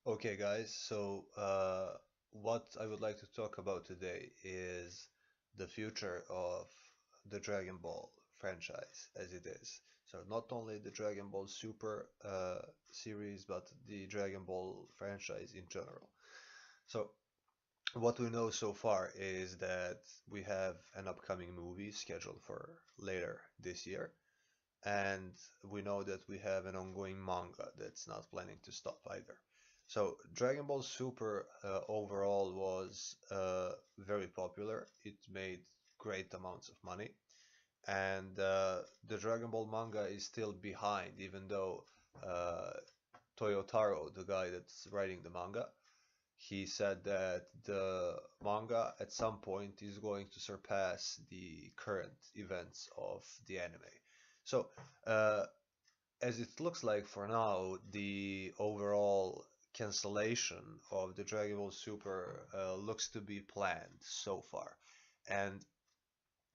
Okay, guys, what I would like to talk about today is the future of the Dragon Ball franchise as it is. So, not only the Dragon Ball Super series, but the Dragon Ball franchise in general. So, what we know so far is that we have an upcoming movie scheduled for later this year, and we know that we have an ongoing manga that's not planning to stop either. So Dragon Ball Super overall was very popular. It made great amounts of money, and the Dragon Ball manga is still behind, even though uh, Toyotaro, the guy that's writing the manga, he said that the manga at some point is going to surpass the current events of the anime. So, uh, as it looks like for now, the overall cancellation of the Dragon Ball Super looks to be planned so far. And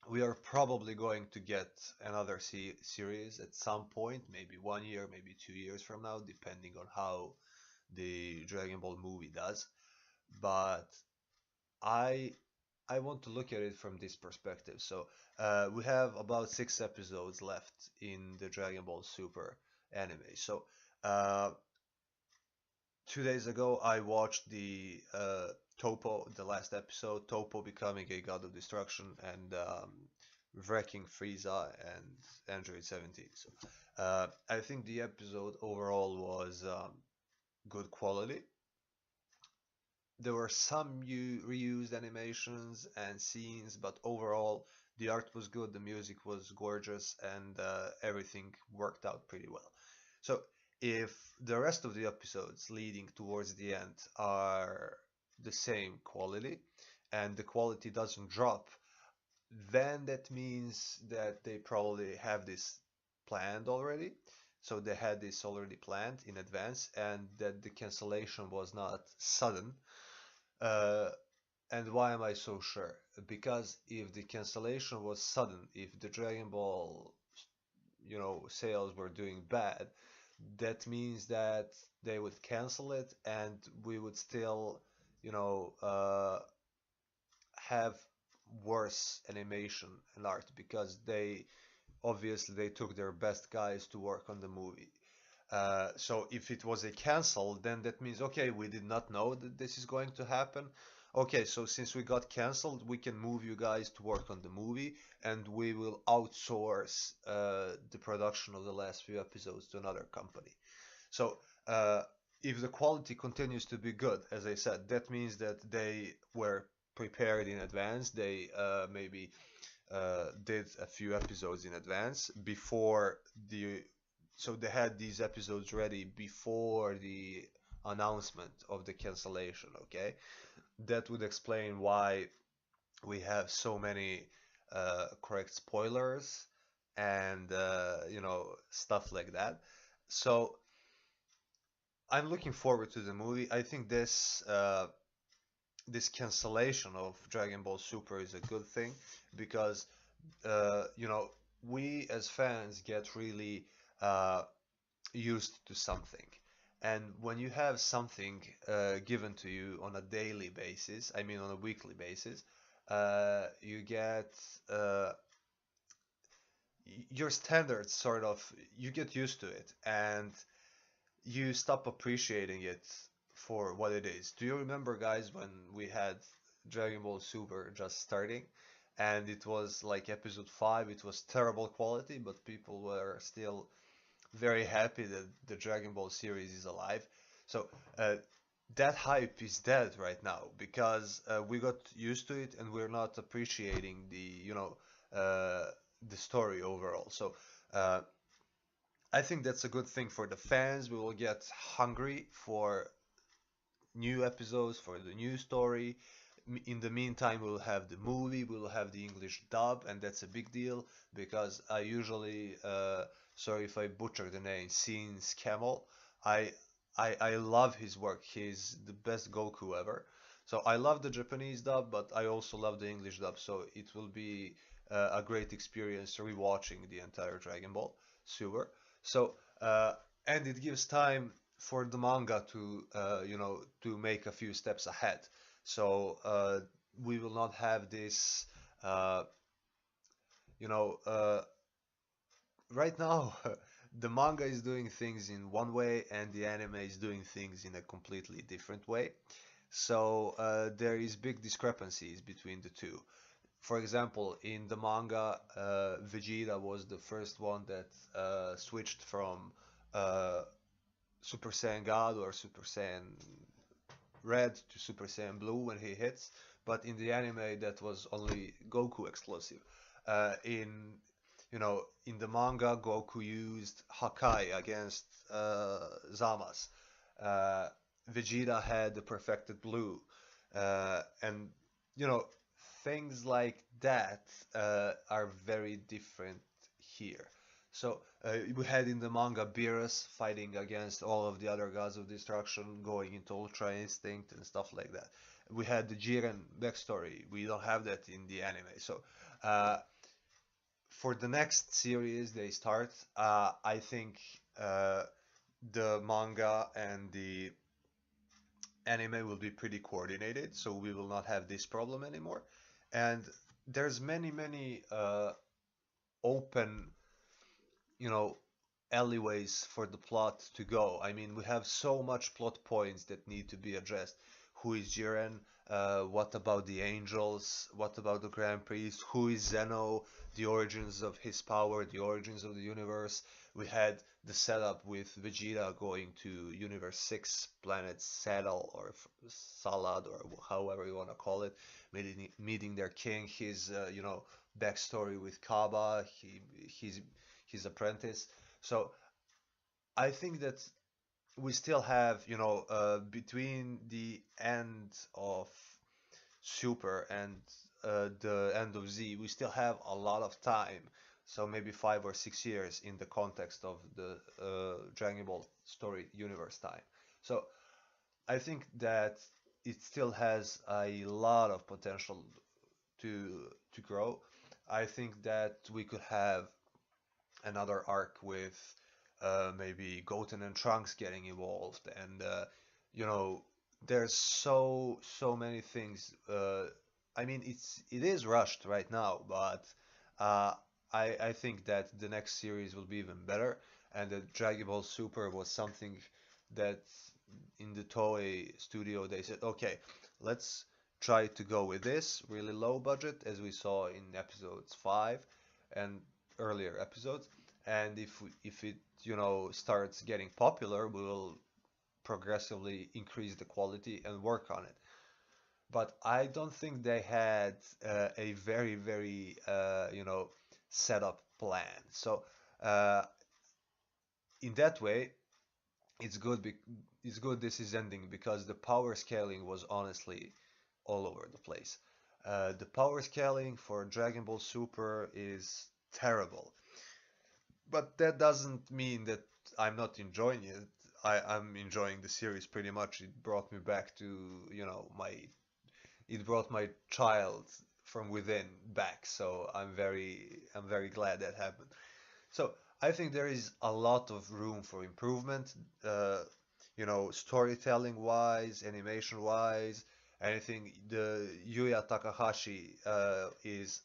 we are probably going to get another series at some point, maybe 1 year, maybe 2 years from now, depending on how the Dragon Ball movie does. But I I want to look at it from this perspective. So we have about 6 episodes left in the Dragon Ball Super anime. So uh, 2 days ago, I watched the Topo, the last episode, Topo becoming a god of destruction and wrecking Frieza and Android 17. So I think the episode overall was good quality. There were some reused animations and scenes, but overall the art was good, the music was gorgeous, and everything worked out pretty well. So if the rest of the episodes leading towards the end are the same quality and the quality doesn't drop, then that means that they probably have this planned already. So they had this already planned in advance, and that the cancellation was not sudden. uh, and why am I so sure? Because if the cancellation was sudden, if the Dragon Ball, sales were doing bad, that means that they would cancel it, and we would still, you know, have worse animation and art because they took their best guys to work on the movie. So if it was a cancel, then that means, okay, we did not know that this is going to happen. Okay, so since we got canceled, we can move you guys to work on the movie, and we will outsource the production of the last few episodes to another company. So if the quality continues to be good, as I said, that means that they were prepared in advance. They maybe did a few episodes in advance before the so they had these episodes ready before the announcement of the cancellation. Okay, that would explain why we have so many correct spoilers and stuff like that. So I'm looking forward to the movie. I think this cancellation of Dragon Ball Super is a good thing because we as fans get really uh, used to something. And when you have something given to you on a daily basis, I mean on a weekly basis, you get your standards sort of, you get used to it and you stop appreciating it for what it is. Do you remember, guys, when we had Dragon Ball Super just starting? And it was like episode 5, it was terrible quality, but people were still very happy that the Dragon Ball series is alive. So that hype is dead right now because we got used to it and we're not appreciating uh, the story overall. So uh, I think that's a good thing for the fans. We will get hungry for new episodes, for the new story. In the meantime, we'll have the movie, we'll have the English dub, and that's a big deal because I usually, sorry if I butcher the name, Scenes Camel. I, I love his work. He's the best Goku ever. So I love the Japanese dub, but I also love the English dub. So it will be a great experience rewatching the entire Dragon Ball Super. So and it gives time for the manga to to make a few steps ahead. So we will not have this uh, you know right now. The manga is doing things in one way and the anime is doing things in a completely different way. So there is big discrepancies between the two. For example, in the manga, Vegeta was the first one that switched from uh, Super Saiyan God or Super Saiyan Red to Super Saiyan Blue when he hits, but in the anime that was only Goku exclusive. In in the manga, Goku used Hakai against Zama's. Uh, Vegeta had the perfected blue, and you know things like that are very different here. So we had in the manga Beerus fighting against all of the other gods of destruction, going into Ultra Instinct and stuff like that. We had the Jiren backstory. We don't have that in the anime. So uh, for the next series they start, I think the manga and the anime will be pretty coordinated, so we will not have this problem anymore. And there's many open, you know, alleyways for the plot to go. I mean, we have so much plot points that need to be addressed. Who is Jiren? What about the angels? What about the Grand Priest? Who is Zeno? The origins of his power, the origins of the universe. We had the setup with Vegeta going to Universe 6, Planet Saddle or Salad or however you want to call it, meeting their king, his backstory with Kaba, his apprentice. So I think that we still have, between the end of Super and the end of Z, we still have a lot of time. So maybe 5 or 6 years in the context of the Dragon Ball story universe time. So I think that it still has a lot of potential to grow. I think that we could have another arc with maybe Goten and Trunks getting involved, and you know, there's so many things. I mean, it is rushed right now, but uh, I think that the next series will be even better, and the Dragon Ball Super was something that in the Toei studio they said, okay, let's try to go with this really low budget, as we saw in episodes 5 and earlier episodes, and if it starts getting popular, we will progressively increase the quality and work on it. But I don't think they had a very set up plan. So uh, in that way, it's good. It's good this is ending because the power scaling was honestly all over the place. The power scaling for Dragon Ball Super is terrible. But that doesn't mean that I'm not enjoying it. I'm enjoying the series pretty much. It brought me back to, it brought my child from within back. So I'm very glad that happened. So I think there is a lot of room for improvement, storytelling wise, animation wise, anything. The Yuya Takahashi is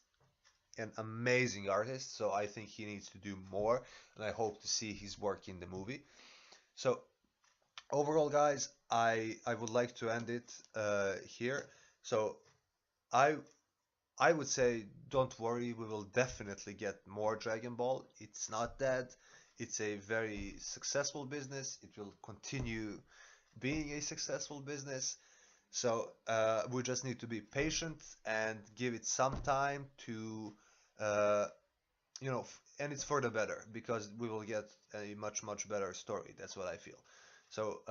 an amazing artist, so I think he needs to do more, and I hope to see his work in the movie. So overall, guys, I would like to end it here. So I I would say don't worry, we will definitely get more Dragon Ball. It's not dead. It's a very successful business. It will continue being a successful business. So we just need to be patient and give it some time to uh, and it's for the better because we will get a much better story. That's what I feel. So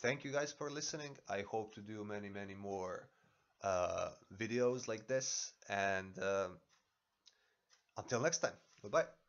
thank you guys for listening. I hope to do many more videos like this, and until next time, goodbye.